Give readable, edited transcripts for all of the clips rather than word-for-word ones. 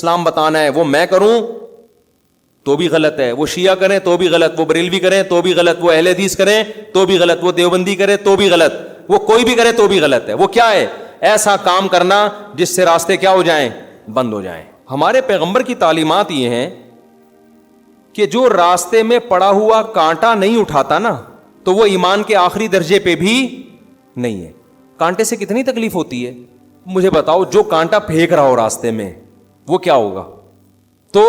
اسلام بتانا ہے، وہ میں کروں تو بھی غلط ہے، وہ شیعہ کریں تو بھی غلط، وہ بریلوی کریں تو بھی غلط، وہ اہل حدیث کریں تو بھی غلط، وہ دیوبندی کرے تو بھی غلط، وہ کوئی بھی کرے تو بھی غلط ہے۔ وہ کیا ہے؟ ایسا کام کرنا جس سے راستے کیا ہو جائیں؟ بند ہو جائیں۔ ہمارے پیغمبر کی تعلیمات یہ ہیں کہ جو راستے میں پڑا ہوا کانٹا نہیں اٹھاتا نا تو وہ ایمان کے آخری درجے پہ بھی نہیں ہے۔ کانٹے سے کتنی تکلیف ہوتی ہے مجھے بتاؤ، جو کانٹا پھینک رہا ہو راستے میں وہ کیا ہوگا؟ تو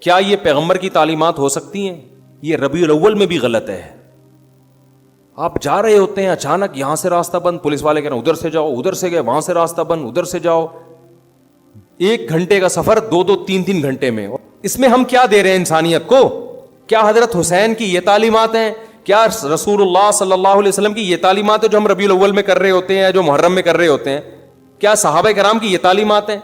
کیا یہ پیغمبر کی تعلیمات ہو سکتی ہیں؟ یہ ربیع الاول میں بھی غلط ہے۔ آپ جا رہے ہوتے ہیں، اچانک یہاں سے راستہ بند، پولیس والے کہہ رہے ہیں ادھر سے جاؤ، ادھر سے گئے وہاں سے راستہ بند، ادھر سے جاؤ، 1 گھنٹے کا سفر 2 3 گھنٹے میں۔ اس میں ہم کیا دے رہے ہیں انسانیت کو؟ کیا حضرت حسین کی یہ تعلیمات ہیں؟ کیا رسول اللہ صلی اللہ علیہ وسلم کی یہ تعلیمات ہے جو ہم ربیع الاول میں کر رہے ہوتے ہیں، جو محرم میں کر رہے ہوتے ہیں؟ کیا صحابہ کرام کی یہ تعلیمات ہیں؟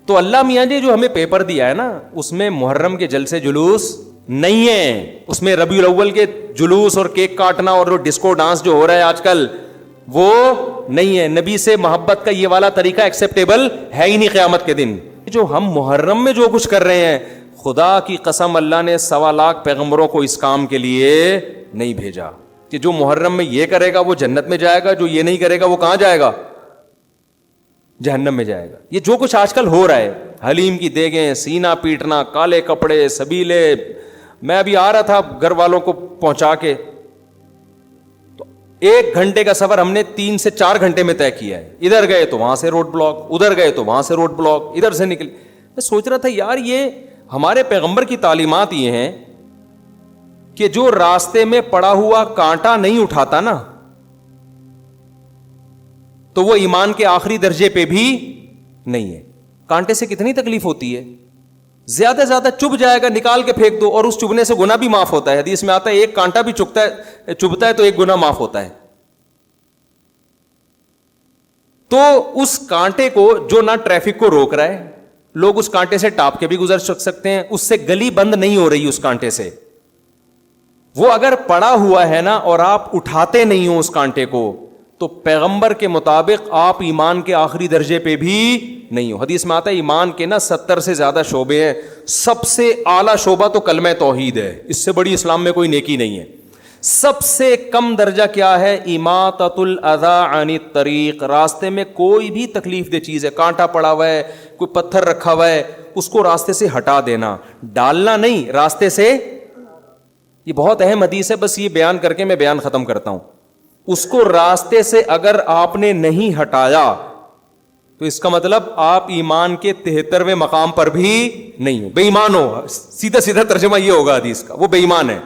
تو اللہ میاں جی جو ہمیں پیپر دیا ہے نا، اس میں محرم کے جلسے جلوس نہیں ہے، اس میں ربیع الاول کے جلوس اور کیک کاٹنا اور ڈسکو ڈانس جو ہو رہا ہے آج کل وہ نہیں ہے۔ نبی سے محبت کا یہ والا طریقہ ایکسیپٹیبل ہے ہی نہیں قیامت کے دن۔ جو ہم محرم میں جو کچھ کر رہے ہیں، خدا کی قسم اللہ نے 1.25 لاکھ پیغمبروں کو اس کام کے لیے نہیں بھیجا کہ جو محرم میں یہ کرے گا وہ جنت میں جائے گا، جو یہ نہیں کرے گا وہ کہاں جائے گا؟ جہنم میں جائے گا۔ یہ جو کچھ آج کل ہو رہا ہے، حلیم کی دیگیں، سینہ پیٹنا، کالے کپڑے، سبیلے، میں ابھی آ رہا تھا گھر والوں کو پہنچا کے، تو 1 گھنٹے کا سفر ہم نے 3 سے 4 گھنٹے میں طے کیا ہے۔ ادھر گئے تو وہاں سے روڈ بلاک، ادھر گئے تو وہاں سے روڈ بلاک، ادھر سے نکلے۔ میں سوچ رہا تھا یار یہ ہمارے پیغمبر کی تعلیمات یہ ہیں کہ جو راستے میں پڑا ہوا کانٹا نہیں اٹھاتا نا تو وہ ایمان کے آخری درجے پہ بھی نہیں ہے۔ کانٹے سے کتنی تکلیف ہوتی ہے؟ زیادہ سے زیادہ چبھ جائے گا، نکال کے پھینک دو، اور اس چبھنے سے گناہ بھی معاف ہوتا ہے۔ حدیث میں آتا ہے 1 کانٹا بھی چبھتا ہے تو 1 گناہ معاف ہوتا ہے۔ تو اس کانٹے کو جو نہ ٹریفک کو روک رہا ہے، لوگ اس کانٹے سے ٹاپ کے بھی گزر سکتے ہیں، اس سے گلی بند نہیں ہو رہی اس کانٹے سے، وہ اگر پڑا ہوا ہے نا اور آپ اٹھاتے نہیں ہو اس کانٹے کو تو پیغمبر کے مطابق آپ ایمان کے آخری درجے پہ بھی نہیں ہو۔ حدیث میں آتا ہے ایمان کے نا 70 سے زیادہ شعبے ہیں، سب سے اعلیٰ شعبہ تو کلمہ توحید ہے، اس سے بڑی اسلام میں کوئی نیکی نہیں ہے۔ سب سے کم درجہ کیا ہے؟ اماطۃ الاذی عن الطریق، راستے میں کوئی بھی تکلیف دہ چیز ہے، کانٹا پڑا ہوا ہے، کوئی پتھر رکھا ہوا ہے، اس کو راستے سے ہٹا دینا، ڈالنا نہیں، راستے سے۔ یہ بہت اہم حدیث ہے، بس یہ بیان کر کے میں بیان ختم کرتا ہوں۔ اس کو راستے سے اگر آپ نے نہیں ہٹایا تو اس کا مطلب آپ ایمان کے 73ویں مقام پر بھی نہیں ہو، بے ایمان ہو۔ سیدھا سیدھا ترجمہ یہ ہوگا حدیث کا، وہ بے ایمان ہے،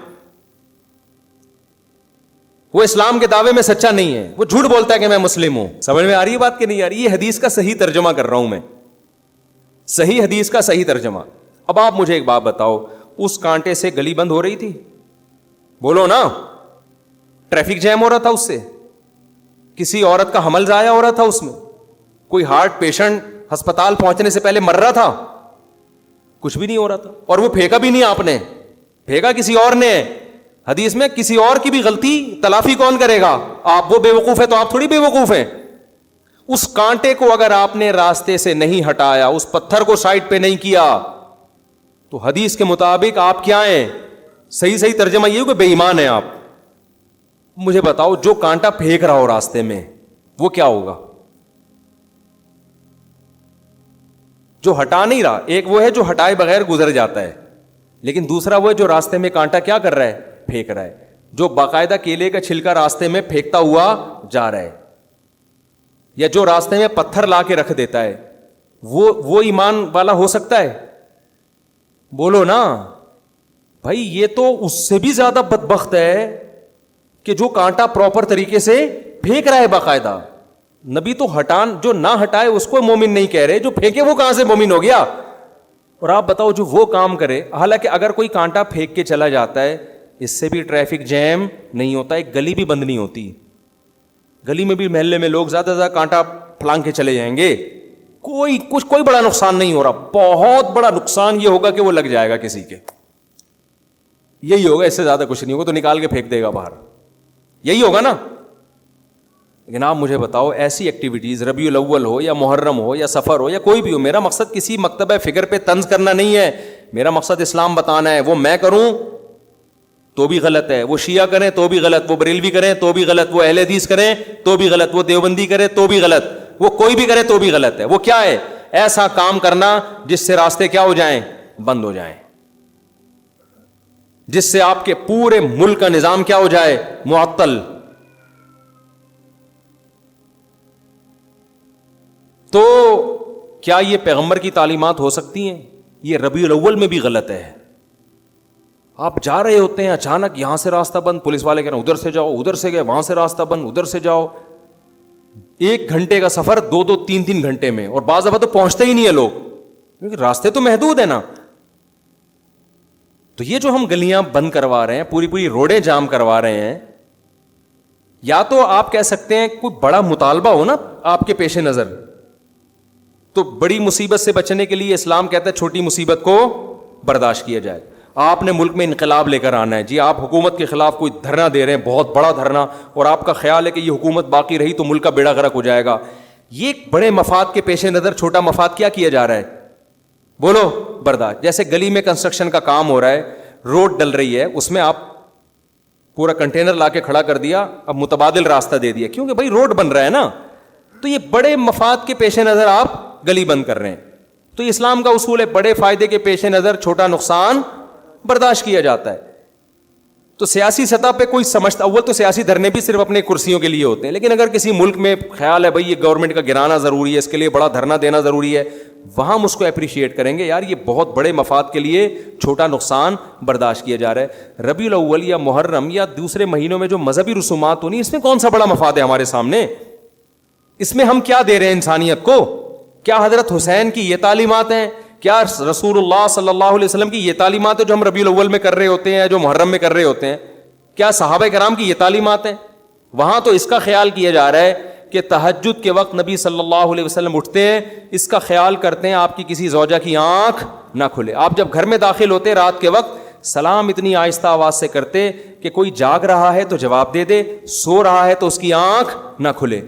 وہ اسلام کے دعوے میں سچا نہیں ہے، وہ جھوٹ بولتا ہے کہ میں مسلم ہوں۔ سمجھ میں آ رہی ہے بات کہ نہیں آ رہی؟ یہ حدیث کا صحیح ترجمہ کر رہا ہوں میں، صحیح حدیث کا صحیح ترجمہ۔ اب آپ مجھے ایک بات بتاؤ، اس کانٹے سے گلی بند ہو رہی تھی؟ بولو نا۔ ٹریفک جیم ہو رہا تھا اس سے؟ کسی عورت کا حمل ضائع ہو رہا تھا اس میں؟ کوئی ہارٹ پیشنٹ ہسپتال پہنچنے سے پہلے مر رہا تھا؟ کچھ بھی نہیں ہو رہا تھا، اور وہ پھینکا بھی نہیں آپ نے، پھینکا کسی اور نے۔ حدیث میں کسی اور کی بھی غلطی تلافی کون کرے گا؟ آپ۔ وہ بے وقوف ہے تو آپ تھوڑی بے وقوف ہیں۔ اس کانٹے کو اگر آپ نے راستے سے نہیں ہٹایا، اس پتھر کو سائڈ پہ نہیں کیا تو حدیث کے مطابق آپ کیا ہیں؟ صحیح ترجمہ یہ ہو کہ بے ایمان ہیں آپ۔ مجھے بتاؤ جو کانٹا پھینک رہا ہو راستے میں وہ کیا ہوگا؟ جو ہٹا نہیں رہا، ایک وہ ہے جو ہٹائے بغیر گزر جاتا ہے، لیکن دوسرا وہ ہے جو راستے میں کانٹا کیا کر رہا ہے؟ پھینک رہا ہے، جو باقاعدہ کیلے کا چھلکا راستے میں پھینکتا ہوا جا رہا ہے، یا جو راستے میں پتھر لا کے رکھ دیتا ہے، وہ ایمان والا ہو سکتا ہے؟ بولو نا بھائی۔ یہ تو اس سے بھی زیادہ بدبخت ہے کہ جو کانٹا پراپر طریقے سے پھینک رہا ہے باقاعدہ۔ نبی تو جو نہ ہٹائے اس کو مومن نہیں کہہ رہے، جو پھینکے وہ کہاں سے مومن ہو گیا؟ اور آپ بتاؤ جو وہ کام کرے، حالانکہ اگر کوئی کانٹا پھینک کے چلا جاتا ہے اس سے بھی ٹریفک جیم نہیں ہوتا، ایک گلی بھی بند نہیں ہوتی، گلی میں بھی محلے میں لوگ زیادہ سے زیادہ کانٹا پھلانگ کے چلے جائیں گے، کوئی بڑا نقصان نہیں ہو رہا۔ بہت بڑا نقصان یہ ہوگا کہ وہ لگ جائے گا کسی کے، یہی ہوگا، اس سے زیادہ کچھ نہیں ہوگا، تو نکال کے پھینک دے گا باہر، یہی ہوگا نا۔ لیکن آپ مجھے بتاؤ ایسی ایکٹیویٹیز ربیع الاول ہو یا محرم ہو یا سفر ہو یا کوئی بھی ہو, میرا مقصد کسی مکتبہ فکر پہ طنز کرنا نہیں ہے, میرا مقصد اسلام بتانا ہے. وہ میں کروں تو بھی غلط ہے, وہ شیعہ کریں تو بھی غلط, وہ بریلوی کریں تو بھی غلط, وہ اہل حدیث کریں تو بھی غلط, وہ دیوبندی کرے تو بھی غلط, وہ کوئی بھی کرے تو بھی غلط ہے. وہ کیا ہے؟ ایسا کام کرنا جس سے راستے کیا ہو جائیں, بند ہو جائیں, جس سے آپ کے پورے ملک کا نظام کیا ہو جائے, معطل. تو کیا یہ پیغمبر کی تعلیمات ہو سکتی ہیں؟ یہ ربیع الاول میں بھی غلط ہے. آپ جا رہے ہوتے ہیں, اچانک یہاں سے راستہ بند, پولیس والے کہہ رہے ہیں ادھر سے جاؤ, ادھر سے گئے وہاں سے راستہ بند, ادھر سے جاؤ. 1 گھنٹے کا سفر 2-2 3-3 گھنٹے میں, اور بعض دفعہ تو پہنچتے ہی نہیں ہے لوگ, کیونکہ راستے تو محدود ہے نا. تو یہ جو ہم گلیاں بند کروا رہے ہیں, پوری روڈیں جام کروا رہے ہیں, یا تو آپ کہہ سکتے ہیں کوئی بڑا مطالبہ ہو نا آپ کے پیش نظر, تو بڑی مصیبت سے بچنے کے لیے اسلام کہتا ہے چھوٹی مصیبت کو برداشت کیا جائے. آپ نے ملک میں انقلاب لے کر آنا ہے, جی آپ حکومت کے خلاف کوئی دھرنا دے رہے ہیں, بہت بڑا دھرنا, اور آپ کا خیال ہے کہ یہ حکومت باقی رہی تو ملک کا بیڑا غرق ہو جائے گا. یہ بڑے مفاد کے پیش نظر چھوٹا مفاد کیا جا رہا ہے, بولو, برداشت. جیسے گلی میں کنسٹرکشن کا کام ہو رہا ہے, روڈ ڈل رہی ہے, اس میں آپ پورا کنٹینر لا کے کھڑا کر دیا, اب متبادل راستہ دے دیا, کیونکہ بھائی روڈ بن رہا ہے نا. تو یہ بڑے مفاد کے پیش نظر آپ گلی بند کر رہے ہیں. تو اسلام کا اصول ہے بڑے فائدے کے پیش نظر چھوٹا نقصان برداشت کیا جاتا ہے. تو سیاسی سطح پہ کوئی سمجھتا, اول تو سیاسی دھرنے بھی صرف اپنے کرسیوں کے لیے ہوتے ہیں, لیکن اگر کسی ملک میں خیال ہے بھائی یہ گورنمنٹ کا گرانا ضروری ہے, اس کے لیے بڑا دھرنا دینا ضروری ہے, وہاں ہم اس کو اپریشیٹ کریں گے, یار یہ بہت بڑے مفاد کے لیے چھوٹا نقصان برداشت کیا جا رہا ہے. ربیع الاول یا محرم یا دوسرے مہینوں میں جو مذہبی رسومات ہونی, اس میں کون سا بڑا مفاد ہے ہمارے سامنے؟ اس میں ہم کیا دے رہے ہیں انسانیت کو؟ کیا حضرت حسین کی یہ تعلیمات ہیں؟ کیا رسول اللہ صلی اللہ علیہ وسلم کی یہ تعلیمات ہیں جو ہم ربیع الاول میں کر رہے ہوتے ہیں, جو محرم میں کر رہے ہوتے ہیں؟ کیا صحابہ کرام کی یہ تعلیمات ہیں؟ وہاں تو اس کا خیال کیا جا رہا ہے کہ تہجد کے وقت نبی صلی اللہ علیہ وسلم اٹھتے ہیں, اس کا خیال کرتے ہیں آپ کی کسی زوجہ کی آنکھ نہ کھلے. آپ جب گھر میں داخل ہوتے رات کے وقت, سلام اتنی آہستہ آواز سے کرتے کہ کوئی جاگ رہا ہے تو جواب دے دے, سو رہا ہے تو اس کی آنکھ نہ کھلے.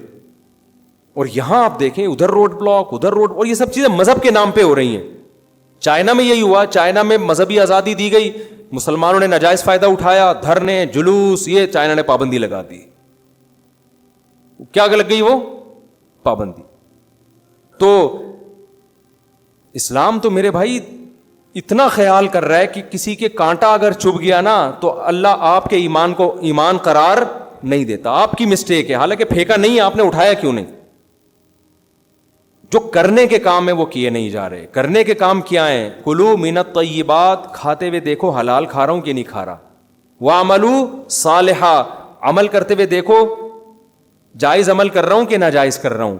اور یہاں آپ دیکھیں ادھر روڈ بلاک, ادھر روڈ, اور یہ سب چیزیں مذہب کے نام پہ ہو رہی ہیں. چائنا میں یہی ہوا, چائنا میں مذہبی آزادی دی گئی, مسلمانوں نے ناجائز فائدہ اٹھایا, دھرنے جلوس, یہ چائنا نے پابندی لگا دی. کیا لگ گئی وہ پابندی؟ تو اسلام تو میرے بھائی اتنا خیال کر رہا ہے کہ کسی کے کانٹا اگر چبھ گیا نا تو اللہ آپ کے ایمان کو ایمان قرار نہیں دیتا. آپ کی مسٹیک ہے, حالانکہ پھینکا نہیں, آپ نے اٹھایا کیوں نہیں؟ جو کرنے کے کام ہیں وہ کیے نہیں جا رہے. کرنے کے کام کیا ہیں؟ کلو من الطیبات, کھاتے ہوئے دیکھو حلال کھا رہا ہوں کہ نہیں کھا رہا. وعملوا صالحا, عمل کرتے ہوئے دیکھو جائز عمل کر رہا ہوں کہ ناجائز کر رہا ہوں.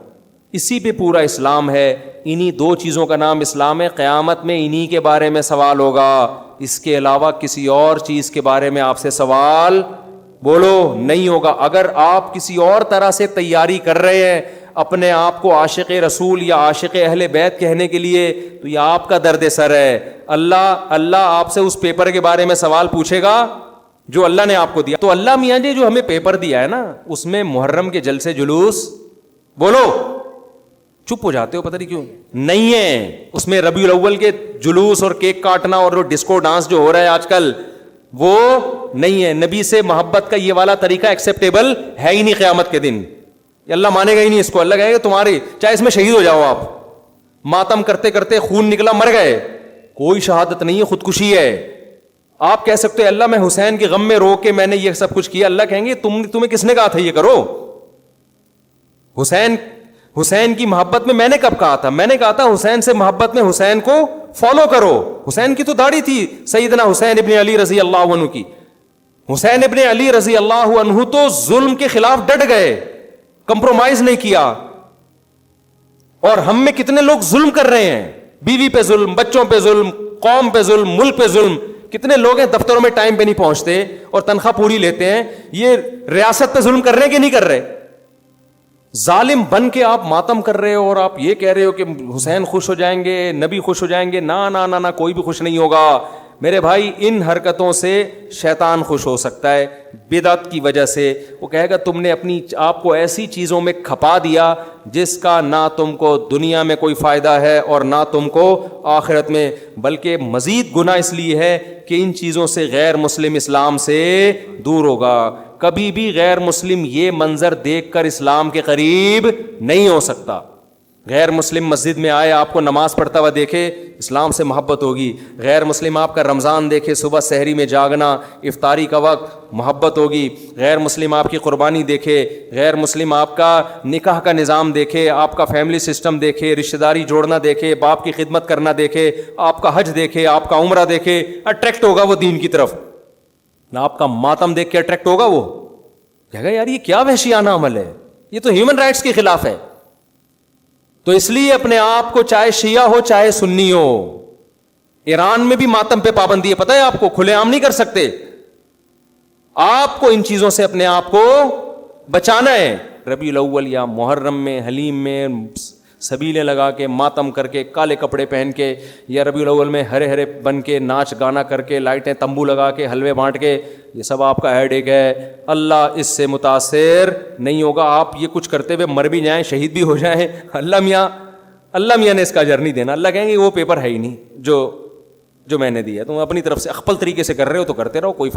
اسی پہ پورا اسلام ہے. انہی 2 چیزوں کا نام اسلام ہے. قیامت میں انہی کے بارے میں سوال ہوگا, اس کے علاوہ کسی اور چیز کے بارے میں آپ سے سوال بولو نہیں ہوگا. اگر آپ کسی اور طرح سے تیاری کر رہے ہیں اپنے آپ کو عاشق رسول یا عاشق اہل بیت کہنے کے لیے, تو یہ آپ کا درد سر ہے. اللہ آپ سے اس پیپر کے بارے میں سوال پوچھے گا جو اللہ نے آپ کو دیا. تو اللہ میاں جی جو ہمیں پیپر دیا ہے نا, اس میں محرم کے جلسے جلوس, بولو, چپ ہو جاتے ہو پتہ نہیں کیوں, نہیں ہے. اس میں ربیع الاول کے جلوس اور کیک کاٹنا اور ڈسکو ڈانس جو ہو رہا ہے آج کل, وہ نہیں ہے. نبی سے محبت کا یہ والا طریقہ ایکسیپٹیبل ہے ہی نہیں قیامت کے دن. اللہ مانے گا ہی نہیں اس کو. اللہ کہے گا تمہاری, چاہے اس میں شہید ہو جاؤ آپ, ماتم کرتے کرتے خون نکلا مر گئے, کوئی شہادت نہیں ہے, خودکشی ہے. آپ کہہ سکتے ہیں اللہ میں حسین کے غم میں رو کے میں نے یہ سب کچھ کیا. اللہ کہیں گے تمہیں کس نے کہا تھا یہ کرو؟ حسین کی محبت میں نے کب کہا تھا؟ میں نے کہا تھا حسین سے محبت میں حسین کو فالو کرو. حسین کی تو داڑھی تھی سیدنا حسین ابن علی رضی اللہ عنہ کی. حسین ابن علی رضی اللہ عنہ تو ظلم کے خلاف ڈٹ گئے, کمپرومائز نہیں کیا. اور ہم میں کتنے لوگ ظلم کر رہے ہیں, بیوی پہ ظلم, بچوں پہ ظلم, قوم پہ ظلم, ملک پہ ظلم. کتنے لوگ ہیں دفتروں میں ٹائم پہ نہیں پہنچتے اور تنخواہ پوری لیتے ہیں. یہ ریاست پہ ظلم کر رہے ہیں کہ نہیں کر رہے؟ ظالم بن کے آپ ماتم کر رہے ہو اور آپ یہ کہہ رہے ہو کہ حسین خوش ہو جائیں گے, نبی خوش ہو جائیں گے. نہ کوئی بھی خوش نہیں ہوگا. میرے بھائی ان حرکتوں سے شیطان خوش ہو سکتا ہے. بدعت کی وجہ سے وہ کہے گا تم نے اپنی آپ کو ایسی چیزوں میں کھپا دیا جس کا نہ تم کو دنیا میں کوئی فائدہ ہے اور نہ تم کو آخرت میں, بلکہ مزید گناہ اس لیے ہے کہ ان چیزوں سے غیر مسلم اسلام سے دور ہوگا. کبھی بھی غیر مسلم یہ منظر دیکھ کر اسلام کے قریب نہیں ہو سکتا. غیر مسلم مسجد میں آئے, آپ کو نماز پڑھتا ہوا دیکھے, اسلام سے محبت ہوگی. غیر مسلم آپ کا رمضان دیکھے, صبح سحری میں جاگنا, افطاری کا وقت, محبت ہوگی. غیر مسلم آپ کی قربانی دیکھے, غیر مسلم آپ کا نکاح کا نظام دیکھے, آپ کا فیملی سسٹم دیکھے, رشتہ داری جوڑنا دیکھے, باپ کی خدمت کرنا دیکھے, آپ کا حج دیکھے, آپ کا عمرہ دیکھے, اٹریکٹ ہوگا وہ دین کی طرف. نہ آپ کا ماتم دیکھ کے اٹریکٹ ہوگا, وہ کہے گا یار یہ کیا وحشیانہ عمل ہے, یہ تو ہیومن رائٹس کے خلاف ہے. تو اس لیے اپنے آپ کو, چاہے شیعہ ہو چاہے سنی ہو, ایران میں بھی ماتم پہ پابندی ہے, پتہ ہے آپ کو, کھلے عام نہیں کر سکتے. آپ کو ان چیزوں سے اپنے آپ کو بچانا ہے. ربیع الاول یا محرم میں, حلیم میں سبیلیں لگا کے, ماتم کر کے, کالے کپڑے پہن کے, یا ربیع الاول میں ہرے ہرے بن کے, ناچ گانا کر کے, لائٹیں تمبو لگا کے, حلوے بانٹ کے, یہ سب آپ کا ہیڈ ایک ہے. اللہ اس سے متاثر نہیں ہوگا. آپ یہ کچھ کرتے ہوئے مر بھی جائیں, شہید بھی ہو جائیں, اللہ میاں نے اس کا اجر نہیں دینا. اللہ کہیں گے وہ پیپر ہے ہی نہیں جو میں نے دیا, تم اپنی طرف سے اخپل طریقے سے کر رہے ہو تو کرتے رہو, کوئی